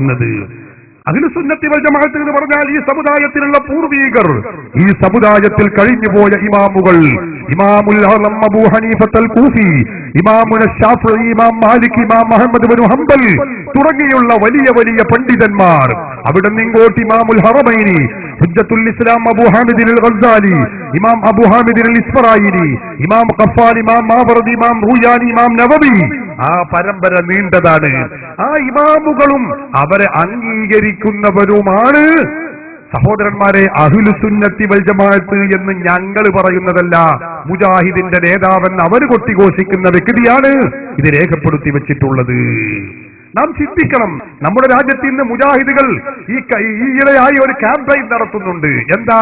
പറയുന്നത്. അഹ്ലുസുന്നത്തി വൽ ജമാഅത്ത് എന്ന് പറഞ്ഞാൽ ഈ സമുദായത്തിലുള്ള പൂർവീകർ, ഈ സമുദായത്തിൽ കഴിഞ്ഞുപോയ ഇമാമുകൾ, ഇമാമുൽ അഅ്ലം അബൂ ഹനീഫത്തുൽ കൂഫി, ഇമാമുന ശാഫിഈ, ഇമാം മാലിക്, ഇമാം മുഹമ്മദ് ഇബ്നു ഹംബൽ തുടങ്ങിയുള്ള വലിയ വലിയ പണ്ഡിതന്മാർ, അവിടെ നിങ്ങോട്ട് ഇമാമുൽ ഹറമൈനി ഹുജ്ജത്തുൽ ഇസ്ലാം അബൂ ഹാമിദ് അൽ ഗസാലി, ഇമാം അബൂ ഹാമിദ് അൽ ഇസ്ഫറായിനി, ഇമാം ഖഫാൽ, ഇമാം മാവർദി, ഇമാം റൂയാനി, ഇമാം നവവി, ആ പരമ്പര നീണ്ടതാണ്. ആ ഇമാമുകളും അവരെ അംഗീകരിക്കുന്നവരുമാണ്. സഹോദരന്മാരെ, അഹ്ലുസുന്നത്തി വൽ ജമാഅത്ത് എന്ന് ഞങ്ങൾ പറയുന്നതല്ല, മുജാഹിദിന്റെ നേതാവെന്ന് അവർ കൊട്ടിഘോഷിക്കുന്ന വ്യക്തിയാണ് ഇത് രേഖപ്പെടുത്തി വെച്ചിട്ടുള്ളത്. നാം ചിന്തിക്കണം. നമ്മുടെ രാജ്യത്ത് ഇന്ന് മുജാഹിദുകൾ ഈയിടെയായി ഒരു ക്യാമ്പയിൻ നടത്തുന്നുണ്ട്. എന്താ?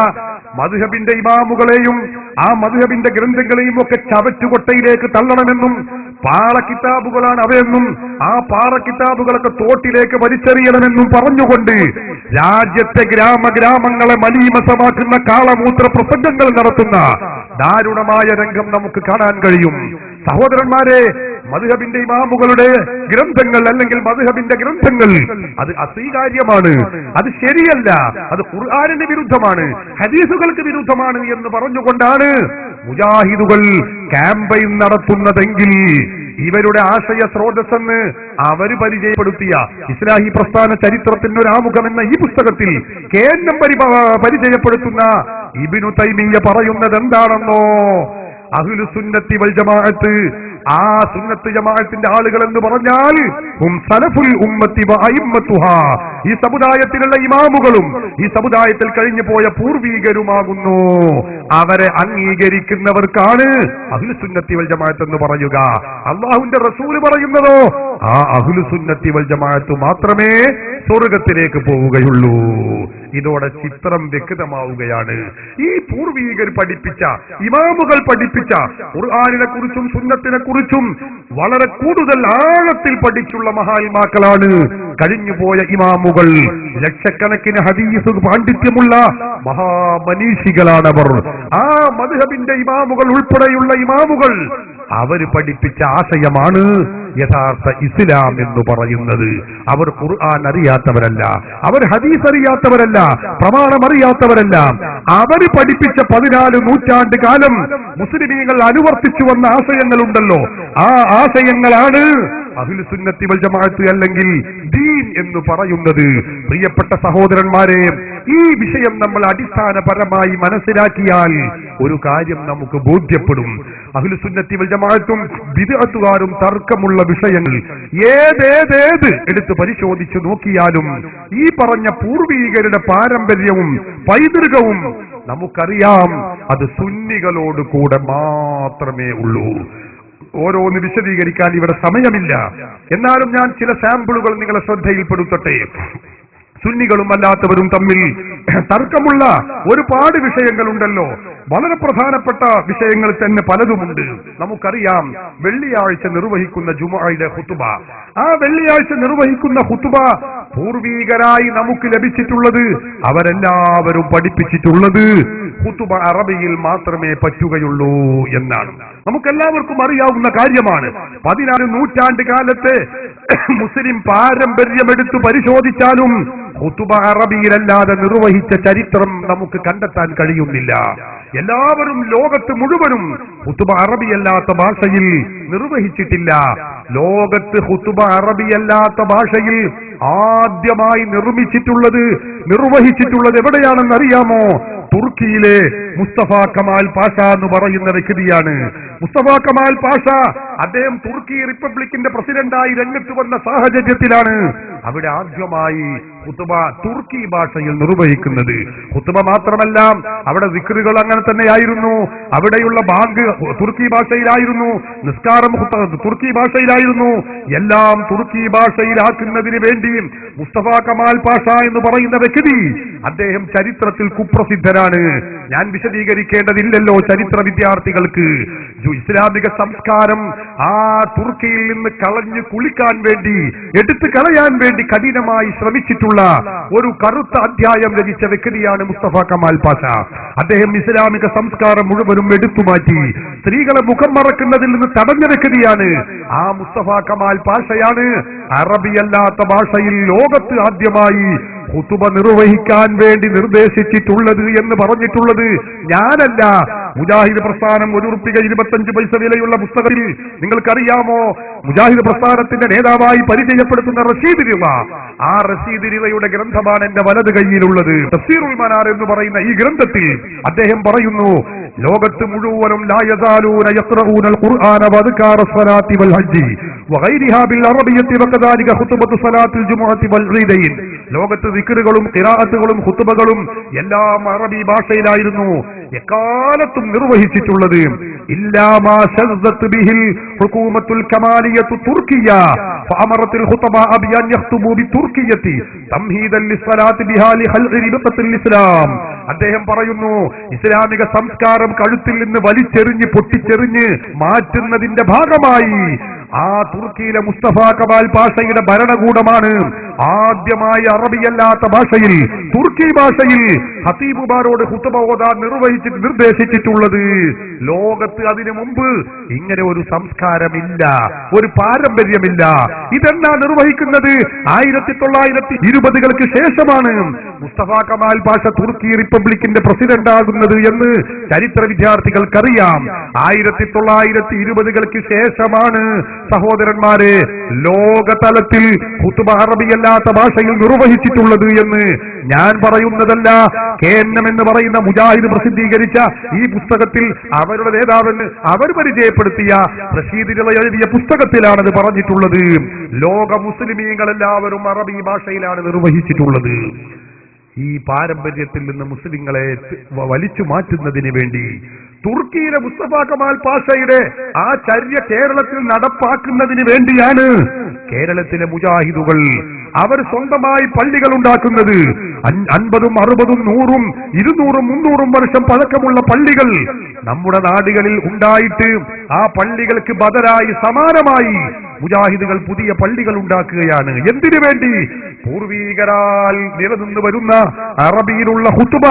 മദ്ഹബിന്റെ ഇമാമുകളെയും ആ മദ്ഹബിന്റെ ഗ്രന്ഥങ്ങളെയും ഒക്കെ ചവറ്റുകൊട്ടയിലേക്ക് തള്ളണമെന്നും പാള കിതാബുകളാണ് അവയെന്നും ആ പാറ കിതാബുകളൊക്കെ തോട്ടിലേക്ക് വലിച്ചെറിയണമെന്നും പറഞ്ഞുകൊണ്ട് രാജ്യത്തെ ഗ്രാമങ്ങളെ മലീമസമാക്കുന്ന കാളമൂത്ര പ്രസംഗങ്ങൾ നടത്തുന്ന ദാരുണമായ രംഗം നമുക്ക് കാണാൻ കഴിയും. സഹോദരന്മാരെ, മദ്ഹബിന്റെ ഇമാമുകളുടെ ഗ്രന്ഥങ്ങൾ അല്ലെങ്കിൽ മദ്ഹബിന്റെ ഗ്രന്ഥങ്ങൾ അത് അസ്വീകാര്യമാണ്, അത് ശരിയല്ല, അത് ഖുർആനിന് വിരുദ്ധമാണ്, ഹദീസുകൾക്ക് വിരുദ്ധമാണ് എന്ന് പറഞ്ഞുകൊണ്ടാണ് മുജാഹിദുകൾ ക്യാമ്പയിൻ നടത്തുന്നതെങ്കിൽ ഇവരുടെ ആശയ സ്രോതസ്സെന്ന് അവര് പരിചയപ്പെടുത്തിയ ഇസ്ലാഹി പ്രസ്ഥാന ചരിത്രത്തിന്റെ ഒരു ആമുഖം എന്ന ഈ പുസ്തകത്തിൽ കേന്ദ്രം പരിചയപ്പെടുത്തുന്ന ഇബ്നു തൈമിയ്യ പറയുന്നത് എന്താണെന്നോ? അഹ്ലുസുന്നത്തി വൽ ജമാഅത്ത്, ആ സുന്നത്ത് ജമാഅത്തിന്റെ ആളുകൾ എന്ന് പറഞ്ഞാൽ ഹും സലഫുൽ ഉമ്മത്തി വഅയിമ്മത്തുഹാ, ഈ സമുദായത്തിലുള്ള ഇമാമുകളും ഈ സമുദായത്തിൽ കഴിഞ്ഞു പോയ പൂർവീകരുമാകുന്നു. അവരെ അംഗീകരിക്കുന്നവർക്കാണ് അഹ്ലുസുന്നത്തി വൽ ജമാഅത്ത് എന്ന് പറയുക. അല്ലാഹുവിന്റെ റസൂൽ പറയുന്നതോ ആ അഹ്ലുസുന്നത്തി വൽ ജമാഅത്ത് മാത്രമേ സ്വർഗത്തിലേക്ക് പോവുകയുള്ളൂ. ഇതോടെ ചിത്രം വ്യക്തമാവുകയാണ്. ഈ പൂർവീകർ പഠിപ്പിച്ച, ഇമാമുകൾ പഠിപ്പിച്ച ഖുർആനിനെ കുറിച്ചും സുന്നത്തിനെ കുറിച്ചും വളരെ കൂടുതൽ ആഴത്തിൽ പഠിച്ചുള്ള മഹാത്മാക്കളാണ് കഴിഞ്ഞുപോയ ഇമാമുകൾ. ലക്ഷക്കണക്കിന് ഹദീസ് പാണ്ഡിത്യമുള്ള മഹാമനീഷികളാണവർ. ആ മദ്ഹബിന്റെ ഇമാമുകൾ ഉൾപ്പെടെയുള്ള ഇമാമുകൾ അവര് പഠിപ്പിച്ച ആശയമാണ് യഥാർത്ഥ ഇസ്ലാം എന്ന് പറയുന്നത്. അവർ ഖുർആൻ അറിയാത്തവരല്ല, അവർ ഹദീസ് അറിയാത്തവരല്ല, പ്രമാണം അറിയാത്തവരല്ല. അവര് പഠിപ്പിച്ച 14 നൂറ്റാണ്ട് കാലം മുസ്ലിമീങ്ങൾ അനുവർത്തിച്ചു വന്ന ആശയങ്ങളുണ്ടല്ലോ, ആ ആശയങ്ങളാണ് അഹ്ലുസുന്നത്തി വൽ ജമാഅത്ത് അല്ലെങ്കിൽ ദീൻ എന്ന് പറയുന്നത്. പ്രിയപ്പെട്ട സഹോദരന്മാരെ, ഈ വിഷയം നമ്മൾ അടിസ്ഥാനപരമായി മനസ്സിലാക്കിയാൽ ഒരു കാര്യം നമുക്ക് ബോധ്യപ്പെടും. അഹ്ലുസുന്നത്തി വൽ ജമാഅത്തും ബിദ്അത്തുകാരും തർക്കമുള്ള വിഷയങ്ങൾ ഏതേത് എടുത്ത് പരിശോധിച്ചു നോക്കിയാലും ഈ പറഞ്ഞ പൂർവീകരുടെ പാരമ്പര്യവും പൈതൃകവും നമുക്കറിയാം, അത് സുന്നികളോട് കൂടെ മാത്രമേ ഉള്ളൂ. ഓരോന്ന് വിശദീകരിക്കാൻ ഇവിടെ സമയമില്ല. എന്നാലും ഞാൻ ചില സാമ്പിളുകൾ നിങ്ങളെ ശ്രദ്ധയിൽപ്പെടുത്തട്ടെ. സുന്നികളും അല്ലാത്തവരും തമ്മിൽ തർക്കമുള്ള ഒരുപാട് വിഷയങ്ങളുണ്ടല്ലോ. വളരെ പ്രധാനപ്പെട്ട വിഷയങ്ങൾ തന്നെ പലതുമുണ്ട്. നമുക്കറിയാം, വെള്ളിയാഴ്ച നിർവഹിക്കുന്ന ജുമുഅയുടെ ഖുതുബ, ആ വെള്ളിയാഴ്ച നിർവഹിക്കുന്ന ഖുതുബ പൂർവീകരായി നമുക്ക് ലഭിച്ചിട്ടുള്ളത്, അവരെല്ലാവരും പഠിപ്പിച്ചിട്ടുള്ളത് ഖുതുബ അറബിയിൽ മാത്രമേ പറ്റുകയുള്ളൂ എന്നാണ്. നമുക്കെല്ലാവർക്കും അറിയാവുന്ന കാര്യമാണ്. 14 നൂറ്റാണ്ട് കാലത്തെ മുസ്ലിം പാരമ്പര്യമെടുത്തു പരിശോധിച്ചാലും ഖുതുബ അറബിയിലല്ലാതെ നിർവഹിച്ച ചരിത്രം നമുക്ക് കണ്ടെത്താൻ കഴിയുന്നില്ല. എല്ലാവരും ലോകത്ത് മുഴുവനും ഖുതുബ അറബിയല്ലാത്ത ഭാഷയിൽ നിർവഹിച്ചിട്ടില്ല. ലോകത്ത് ഖുതുബ അറബിയല്ലാത്ത ഭാഷയിൽ ആദ്യമായി നിർവഹിച്ചിട്ടുള്ളത് എവിടെയാണെന്ന് അറിയാമോ? തുർക്കിയിലെ മുസ്തഫ കമാൽ പാഷ എന്ന് പറയുന്ന വ്യക്തിയാണ്. മുസ്തഫ കമാൽ പാഷ അദ്ദേഹം തുർക്കി റിപ്പബ്ലിക്കിന്റെ പ്രസിഡന്റായി രംഗത്ത് വന്ന സാഹചര്യത്തിലാണ് അവിടെ ആദ്യമായി ഖുതുബ തുർക്കി ഭാഷയിൽ നിർവഹിക്കുന്നത്. ഖുതുബ മാത്രമല്ല, അവിടെ ദിക്റുകൾ അങ്ങനെ തന്നെയായിരുന്നു, അവിടെയുള്ള ബാങ്ക് തുർക്കി ഭാഷയിലായിരുന്നു, നിസ്കാരം തുർക്കി ഭാഷയിലായിരുന്നു. എല്ലാം തുർക്കി ഭാഷയിലാക്കുന്നതിന് വേണ്ടി മുസ്തഫ കമാൽ പാഷ എന്ന് പറയുന്ന വ്യക്തി, അദ്ദേഹം ചരിത്രത്തിൽ കുപ്രസിദ്ധനാണ്. ഞാൻ വിശദീകരിക്കേണ്ടതില്ലല്ലോ ചരിത്ര വിദ്യാർത്ഥികൾക്ക്. ഇസ്ലാമിക സംസ്കാരം ആ തുർക്കിയിൽ നിന്ന് കളഞ്ഞു കുളിക്കാൻ വേണ്ടി, എടുത്തു കളയാൻ വേണ്ടി കഠിനമായി ശ്രമിച്ചിട്ടുള്ള ഒരു കറുത്ത അധ്യായം രചിച്ച വ്യക്തിയാണ് മുസ്തഫ കമാൽ പാഷ. അദ്ദേഹം ഇസ്ലാമിക സംസ്കാരം മുഴുവനും എടുത്തുമാറ്റി സ്ത്രീകളെ മുഖം മറക്കുന്നതിൽ നിന്ന് തടഞ്ഞ വ്യക്തിയാണ്. ആ മുസ്തഫ കമാൽ പാഷയാണ് അറബിയല്ലാത്ത ഭാഷയിൽ ലോകത്ത് ആദ്യമായി ഖുതുബ നിർവഹിക്കാൻ വേണ്ടി നിർദ്ദേശിച്ചിട്ടുള്ളത് എന്ന് പറഞ്ഞിട്ടുള്ളത് ഞാനല്ല. മുജാഹിദ് പ്രസ്ഥാനം 1 ഉറുപ്പിക 25 പൈസ വിലയുള്ള പുസ്തകത്തിൽ നിങ്ങൾക്കറിയാമോ, മുജാഹിദ് പ്രസ്ഥാനത്തിന്റെ നേതാവായി പരിചയപ്പെടുത്തുന്ന റഷീദ് റിള, ആ റഷീദ് റിളയുടെ ഗ്രന്ഥമാണ് എന്റെ വലത് കൈയിലുള്ളത്. തഫ്സീറുൽ മനാർ എന്ന് പറയുന്ന ഈ ഗ്രന്ഥത്തിൽ അദ്ദേഹം പറയുന്നു, ലോകത്ത് മുഴുവനും ലാ യസാലൂന യഖ്റഊനൽ ഖുർആന വഅദ്കാറ സ്വലാത്തി വൽ ഹജ്ജി വഗൈരിഹാ ബിൽ അറബിയ്യത്തി വകദാലിക ഖുതുബത്തു സ്വലാത്തിൽ ജുമുഅത്തി വൽ ഈദൈൻ. ലോകത്ത് ദിക്റുകളും ഖിറാഅത്തുകളും ഖുതുബകളും എല്ലാം അറബി ഭാഷയിലായിരുന്നു എക്കാലത്തും നിർവഹിച്ചിട്ടുള്ളത്. ഇല്ലാ മാ ശദ്ദത് ബിഹിൽ ഹുകൂമത്തുൽ കമാലിയത്തു തുർക്കിയ ഫഅമറത്തുൽ ഖുതബാ ബിഅൻ യഖ്തുബു ബിതുർക്കിയത്തി തംഹീദൻ ലിസ്സലാത്തി ബിഹാ ലിഖൽഇ റിബത്തുൽ ഇസ്ലാം. അദ്ദേഹം പറയുന്നു, ഇസ്ലാമിക സംസ്കാരം കഴുത്തിൽ നിന്ന് വലിച്ചെറിഞ്ഞ് പൊട്ടിച്ചെറിഞ്ഞ് മാറ്റുന്നതിന്റെ ഭാഗമായി ആ തുർക്കിയിലെ മുസ്തഫ കമാൽ പാഷയുടെ ഭരണകൂടമാണ് ആദ്യമായി അറബിയല്ലാത്ത ഭാഷയിൽ, തുർക്കി ഭാഷയിൽ ഖതീബുമാരോട് ഖുതുബ ഓതാൻ നിർദ്ദേശിച്ചിട്ടുള്ളത്. ലോകത്ത് അതിനു മുമ്പ് ഇങ്ങനെ ഒരു സംസ്കാരമില്ല, ഒരു പാരമ്പര്യമില്ല. ഇതെന്നാ നിർവഹിക്കുന്നത് 1920-കൾക്ക് ശേഷമാണ് മുസ്തഫ കമാൽ പാഷ തുർക്കി റിപ്പബ്ലിക്കിന്റെ പ്രസിഡന്റ് ആകുന്നത് എന്ന് ചരിത്ര വിദ്യാർത്ഥികൾക്കറിയാം. 1920-കൾക്ക് ശേഷമാണ് സഹോദരന്മാരെ ലോകതലത്തിൽ ഖുതുബ അറബിയല്ലാത്ത ഭാഷയിൽ നിർവഹിച്ചിട്ടുള്ളത് എന്ന് ഞാൻ പറയുന്നതല്ല. KNM എന്ന് പറയുന്ന മുജാഹിദ് പ്രസിദ്ധീകരിച്ച ഈ പുസ്തകത്തിൽ അവരുടെ നേതാവെന്ന് അവർ പരിചയപ്പെടുത്തിയ റഷീദ് റിള എഴുതിയ പുസ്തകത്തിലാണത് പറഞ്ഞിട്ടുള്ളത്. ലോക മുസ്ലിമീങ്ങളെല്ലാവരും അറബി ഭാഷയിലാണ് നിർവഹിച്ചിട്ടുള്ളത്. ഈ പാരമ്പര്യത്തിൽ നിന്ന് മുസ്ലിങ്ങളെ വലിച്ചു മാറ്റുന്നതിന് വേണ്ടി തുർക്കിയിലെ മുസ്തഫ കമാൽ പാഷയുടെ ആ ചര്യ കേരളത്തിൽ നടപ്പാക്കുന്നതിന് വേണ്ടിയാണ് കേരളത്തിലെ മുജാഹിദുകൾ അവർ സ്വന്തമായി പള്ളികൾ ഉണ്ടാക്കുന്നത്. 50, 60, 100, 200, 300 വർഷം പഴക്കമുള്ള പള്ളികൾ നമ്മുടെ നാടുകളിൽ ഉണ്ടായിട്ട് ആ പള്ളികൾക്ക് ബദലായി സമാനമായി മുജാഹിദുകൾ പുതിയ പള്ളികൾ ഉണ്ടാക്കുകയാണ്. എന്തിനു വേണ്ടി? പൂർവീകരാൽ നിലനിന്ന് വരുന്ന അറബിയിലുള്ള ഖുതുബ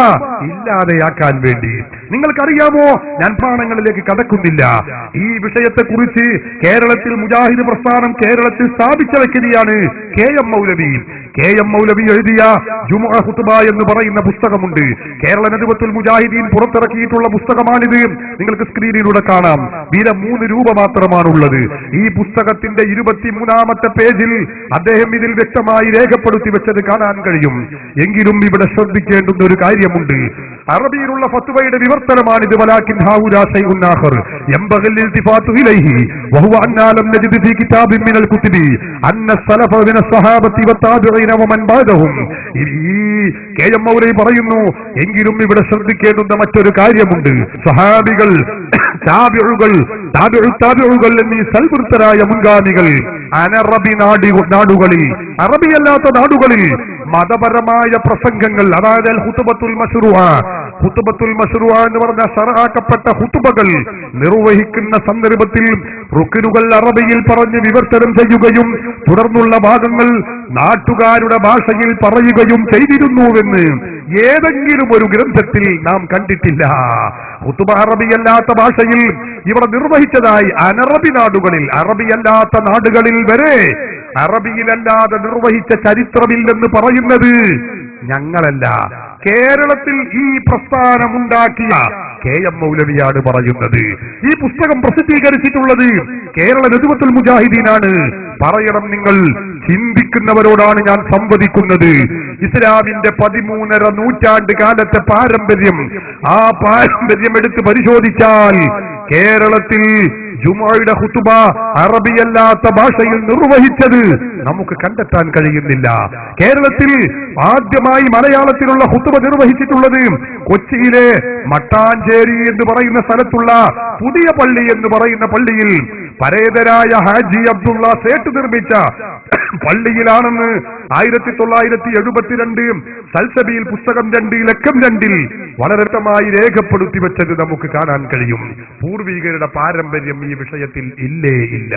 ഇല്ലാതെയാക്കാൻ വേണ്ടി. നിങ്ങൾക്കറിയാമോ, ഞാൻ പ്രമാണങ്ങളിലേക്ക് കടക്കുന്നില്ല. ഈ വിഷയത്തെക്കുറിച്ച് കേരളത്തിൽ മുജാഹിദ് പ്രസ്ഥാനം കേരളത്തിൽ സ്ഥാപിച്ച വ്യക്തിയാണ് KM മൗലവി. KM മൗലവി എഴുതിയ ജുമുഅ ഖുതുബ എന്ന് പറയുന്ന പുസ്തകമുണ്ട്. കേരള നദ്വത്തുൽ മുജാഹിദീൻ പുറത്തിറക്കിയിട്ടുള്ള പുസ്തകമാണിത്. നിങ്ങൾക്ക് സ്ക്രീനിലൂടെ കാണാം. വില 3 രൂപ മാത്രമാണുള്ളത്. ഈ പുസ്തകത്തിന്റെ 23-ാമത്തെ പേജിൽ അദ്ദേഹം ഇതിൽ വ്യക്തമായി രേഖപ്പെടുത്തി വെച്ചത് കാണാൻ കഴിയും. എങ്കിലും ഇവിടെ ശ്രദ്ധിക്കേണ്ടുന്ന ഒരു കാര്യമുണ്ട്. അറബിയിലുള്ള ഫത്വയുടെ വിവർത്തനമാണിത്. വലാകിൻ ഹൗലാ ശൈഉൻ ആഖർ യംബഗിൽ ഇൽതിഫാതു ഇലൈഹി വഹുവ അന്നാ ലം നജിദ് ഫീ കിതാബിൻ മിനൽ കുതുബി അന്ന സലഫ മിന സ്വഹാബത്തി വതാബിഈന വമൻ ബഅദഹും. ഈ KM മൗലവി പറയുന്നു, എങ്കിലും ഇവിടെ ശ്രദ്ധിക്കേണ്ടുന്ന മറ്റൊരു കാര്യമുണ്ട്. സ്വഹാബികൾ, താബിഉകൾ എന്നീ സൽവൃത്തരായ മുൻഗാമികൾ അനറബി നാടുകളിൽ, അറബിയല്ലാത്ത നാടുകളിൽ മതപരമായ പ്രസംഗങ്ങൾ, അതായത് ഖുതുബത്തുൽ മശ്റൂഅ എന്ന് പറഞ്ഞ ശറഅാക്കപ്പെട്ട ഖുതുബകൾ നിർവഹിക്കുന്ന സന്ദർഭത്തിൽ റുക്നുകൾ അറബിയിൽ പറഞ്ഞ് വിവർത്തനം ചെയ്യുകയും തുടർന്നുള്ള ഭാഗങ്ങൾ നാട്ടുകാരുടെ ഭാഷയിൽ പറയുകയും ചെയ്തിരുന്നുവെന്ന് ഏതെങ്കിലും ഒരു ഗ്രന്ഥത്തിൽ നാം കണ്ടിട്ടില്ല. ഖുതുബ അറബിയല്ലാത്ത ഭാഷയിൽ ഇവിടെ നിർവഹിച്ചതായി അനറബി നാടുകളിൽ, അറബിയല്ലാത്ത നാടുകളിൽ വരെ അറബിയിലല്ലാതെ നിർവഹിച്ച ചരിത്രമില്ലെന്ന് പറയുന്നത് ഞങ്ങളല്ല. കേരളത്തിൽ ഈ പ്രസ്ഥാനമുണ്ടാക്കിയ KM മൗലവിയാണ് പറയുന്നത്. ഈ പുസ്തകം പ്രസിദ്ധീകരിച്ചിട്ടുള്ളത് കേരള നദ്വത്തുൽ മുജാഹിദീനാണ്. പറയണം, നിങ്ങൾ ചിന്തിക്കുന്നവരോടാണ് ഞാൻ സംവദിക്കുന്നത്. ഇസ്ലാമിന്റെ 13.5 നൂറ്റാണ്ട് കാലത്തെ പാരമ്പര്യം, ആ പാരമ്പര്യം എടുത്ത് പരിശോധിച്ചാൽ കേരളത്തിൽ ജുമുഅയുടെ ഖുതുബ അറബിയല്ലാത്ത ഭാഷയിൽ നിർവഹിച്ചത് നമുക്ക് കണ്ടെത്താൻ കഴിയുന്നില്ല. കേരളത്തിൽ ആദ്യമായി മലയാളത്തിലുള്ള ഖുതുബ നിർവഹിച്ചിട്ടുള്ളത് കൊച്ചിയിലെ മട്ടാഞ്ചേരി എന്ന് പറയുന്ന സ്ഥലത്തുള്ള പുതിയ പള്ളി എന്ന് പറയുന്ന പള്ളിയിൽ പരേതരായ ഹാജി അബ്ദുള്ള സേട്ട് നിർമ്മിച്ച പള്ളിയിലാണെന്ന് 1972 സൽസബീൽ പുസ്തകം 2 ലക്കം 2 വളരെ വ്യക്തമായി രേഖപ്പെടുത്തി വെച്ചത് നമുക്ക് കാണാൻ കഴിയും. പൂർവികരുടെ പാരമ്പര്യം ഈ വിഷയത്തിൽ ഇല്ലേ ഇല്ല.